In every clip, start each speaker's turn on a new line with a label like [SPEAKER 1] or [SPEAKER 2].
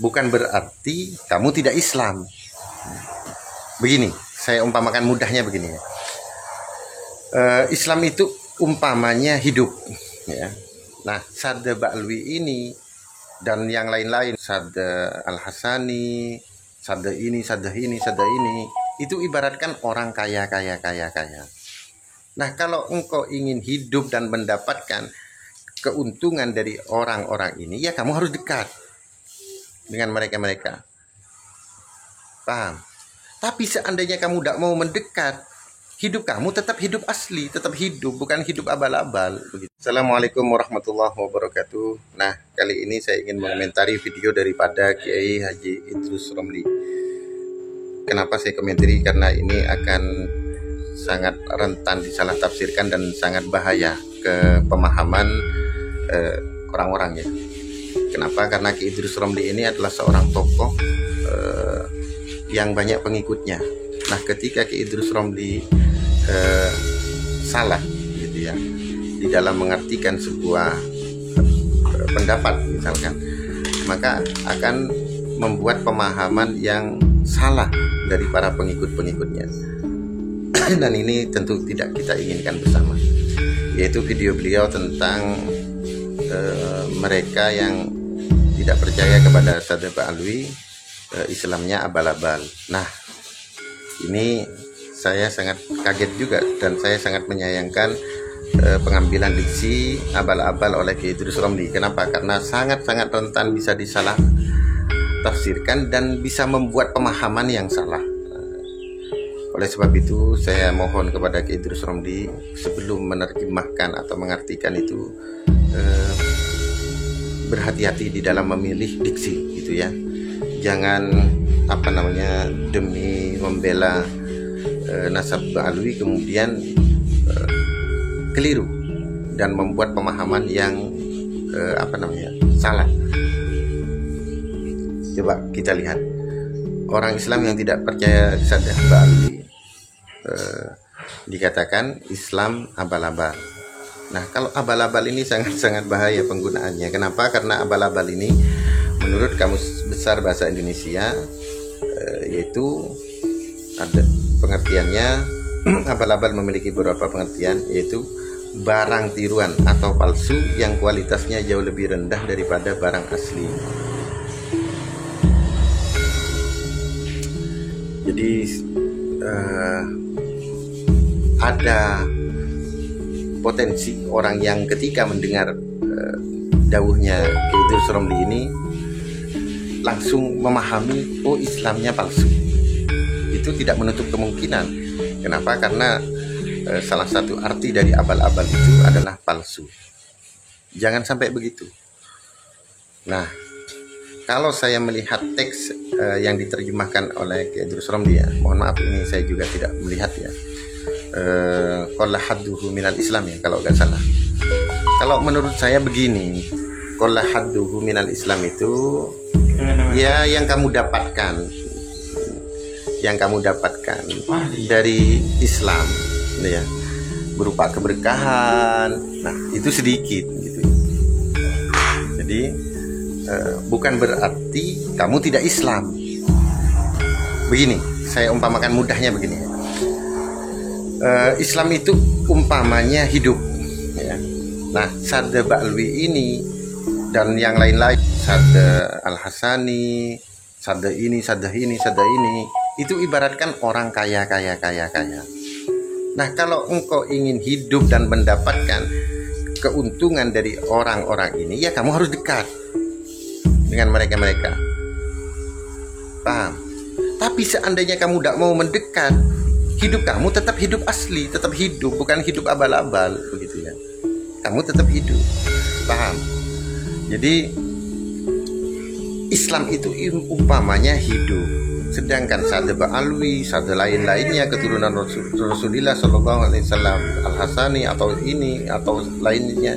[SPEAKER 1] bukan berarti kamu tidak Islam. Begini, saya umpamakan mudahnya begini ya. Islam itu umpamanya hidup ya. Nah, Sadda Ba'alwi ini dan yang lain-lain, Sadda Al-Hasani, Sadda ini, Sadda ini, Sadda ini, itu ibaratkan orang kaya. Nah, kalau engkau ingin hidup dan mendapatkan keuntungan dari orang-orang ini, ya kamu harus dekat dengan mereka-mereka. Paham? Tapi seandainya kamu tidak mau mendekat, hidup kamu tetap hidup asli, tetap hidup, bukan hidup abal-abal. Assalamualaikum warahmatullahi wabarakatuh. Nah, kali ini saya ingin mengomentari video daripada Kiai Haji Idrus Romli. Kenapa saya komentari? Karena ini akan sangat rentan disalah tafsirkan dan sangat bahaya ke pemahaman orang-orang ya. Kenapa? Karena Kiai Idrus Romli ini adalah seorang tokoh yang banyak pengikutnya. Nah, ketika Kiai Idrus Romli salah gitu ya di dalam mengartikan sebuah pendapat misalkan, maka akan membuat pemahaman yang salah dari para pengikut-pengikutnya. Dan ini tentu tidak kita inginkan bersama, yaitu video beliau tentang mereka yang tidak percaya kepada Sadda Ba'alwi, Islamnya abal-abal. Nah, ini saya sangat kaget juga dan saya sangat menyayangkan pengambilan diksi abal-abal oleh Kiai Idrus Romli. Kenapa? Karena sangat-sangat rentan bisa disalah tafsirkan dan bisa membuat pemahaman yang salah. Oleh sebab itu saya mohon kepada Kiai Idrus Romli, sebelum menerjemahkan atau mengartikan itu, berhati-hati di dalam memilih diksi gitu ya. Jangan demi membela nasab Ba'alwi kemudian keliru dan membuat pemahaman yang salah. Coba kita lihat orang Islam yang tidak percaya Sadda Ba'alwi, dikatakan Islam abal-abal. Nah, kalau abal-abal ini sangat-sangat bahaya penggunaannya. Kenapa? Karena abal-abal ini menurut Kamus Besar Bahasa Indonesia yaitu ada pengertiannya. Abal-abal memiliki beberapa pengertian, yaitu barang tiruan atau palsu yang kualitasnya jauh lebih rendah daripada barang asli. Jadi ada potensi orang yang ketika mendengar dawuhnya Kiai Idrus Romli ini langsung memahami, oh Islamnya palsu. Itu tidak menutup kemungkinan. Kenapa? Karena salah satu arti dari abal-abal itu adalah palsu. Jangan sampai begitu. Nah, kalau saya melihat teks yang diterjemahkan oleh Kiai Idrus Romli, ya, mohon maaf ini saya juga tidak melihat ya. Qalla hadduhu minal Islam ya, kalau nggak salah. Kalau menurut saya begini, qalla hadduhu minal Islam itu ya yang kamu dapatkan dari Islam ya, berupa keberkahan. Nah, itu sedikit gitu. Jadi bukan berarti kamu tidak Islam. Begini, saya umpamakan mudahnya begini. Islam itu umpamanya hidup ya. Nah, Sadda Ba'alwi ini dan yang lain-lain, Sadda Al-Hasani, Sadda ini, Sadda ini, Sadda ini, itu ibaratkan orang kaya. Nah, kalau engkau ingin hidup dan mendapatkan keuntungan dari orang-orang ini, ya kamu harus dekat dengan mereka-mereka. Paham? Tapi seandainya kamu tidak mau mendekat, hidup kamu tetap hidup asli, tetap hidup, bukan hidup abal-abal begitu ya. Kamu tetap hidup. Paham? Jadi Islam itu umpamanya hidup. Sedangkan Sadda Ba'alwi, Sadda lain-lainnya keturunan Rasulullah Sallallahu Alaihi Wasallam, Al-Hasani atau ini atau lainnya,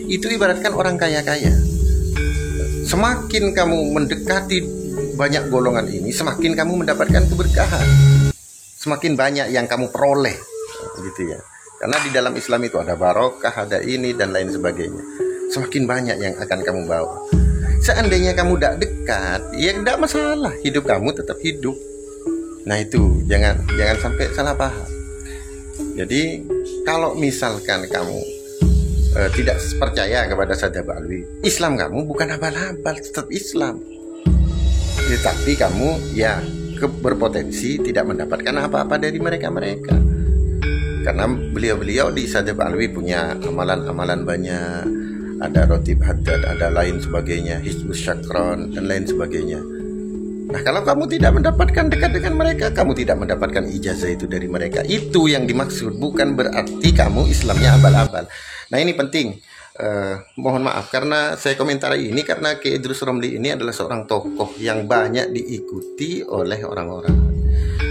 [SPEAKER 1] itu ibaratkan orang kaya. Semakin kamu mendekati banyak golongan ini, semakin kamu mendapatkan keberkahan. Semakin banyak yang kamu peroleh gitu ya. Karena di dalam Islam itu ada barokah, ada ini dan lain sebagainya. Semakin banyak yang akan kamu bawa. Seandainya kamu tidak dekat, ya tidak masalah, hidup kamu tetap hidup. Nah itu jangan sampai salah paham. Jadi kalau misalkan kamu tidak percaya kepada Syahzada Alwi, Islam kamu bukan abal-abal, tetap Islam. Tetapi kamu ya berpotensi tidak mendapatkan apa-apa dari mereka. Karena beliau di Syahzada Alwi punya amalan-amalan banyak, ada Rotib Haddad, ada lain sebagainya, Hizbus Syakron dan lain sebagainya. Nah kalau kamu tidak mendapatkan dekat dengan mereka, kamu tidak mendapatkan ijazah itu dari mereka. Itu yang dimaksud, bukan berarti kamu Islamnya abal-abal. Nah ini penting. Mohon maaf karena saya komentari ini karena Kiai Idrus Romli ini adalah seorang tokoh yang banyak diikuti oleh orang-orang.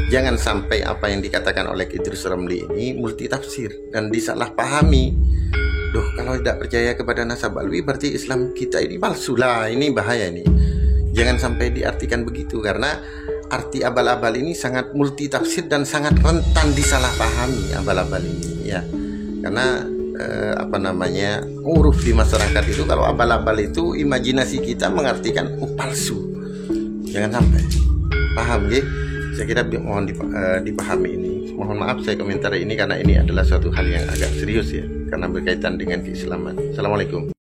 [SPEAKER 1] Jangan sampai apa yang dikatakan oleh Kiai Idrus Romli ini multitafsir dan disalahpahami. Duh, kalau tidak percaya kepada Nasab Alwi berarti Islam kita ini palsu lah. Ini bahaya nih. Jangan sampai diartikan begitu karena arti abal-abal ini sangat multitafsir dan sangat rentan disalahpahami abal-abal ini ya. Karena uruf di masyarakat itu kalau abal-abal itu imajinasi kita mengartikan palsu. Jangan sampai paham ya. Saya kira mohon dipahami ini. Mohon maaf saya komentar ini karena ini adalah suatu hal yang agak serius ya, karena berkaitan dengan keislaman. Assalamualaikum.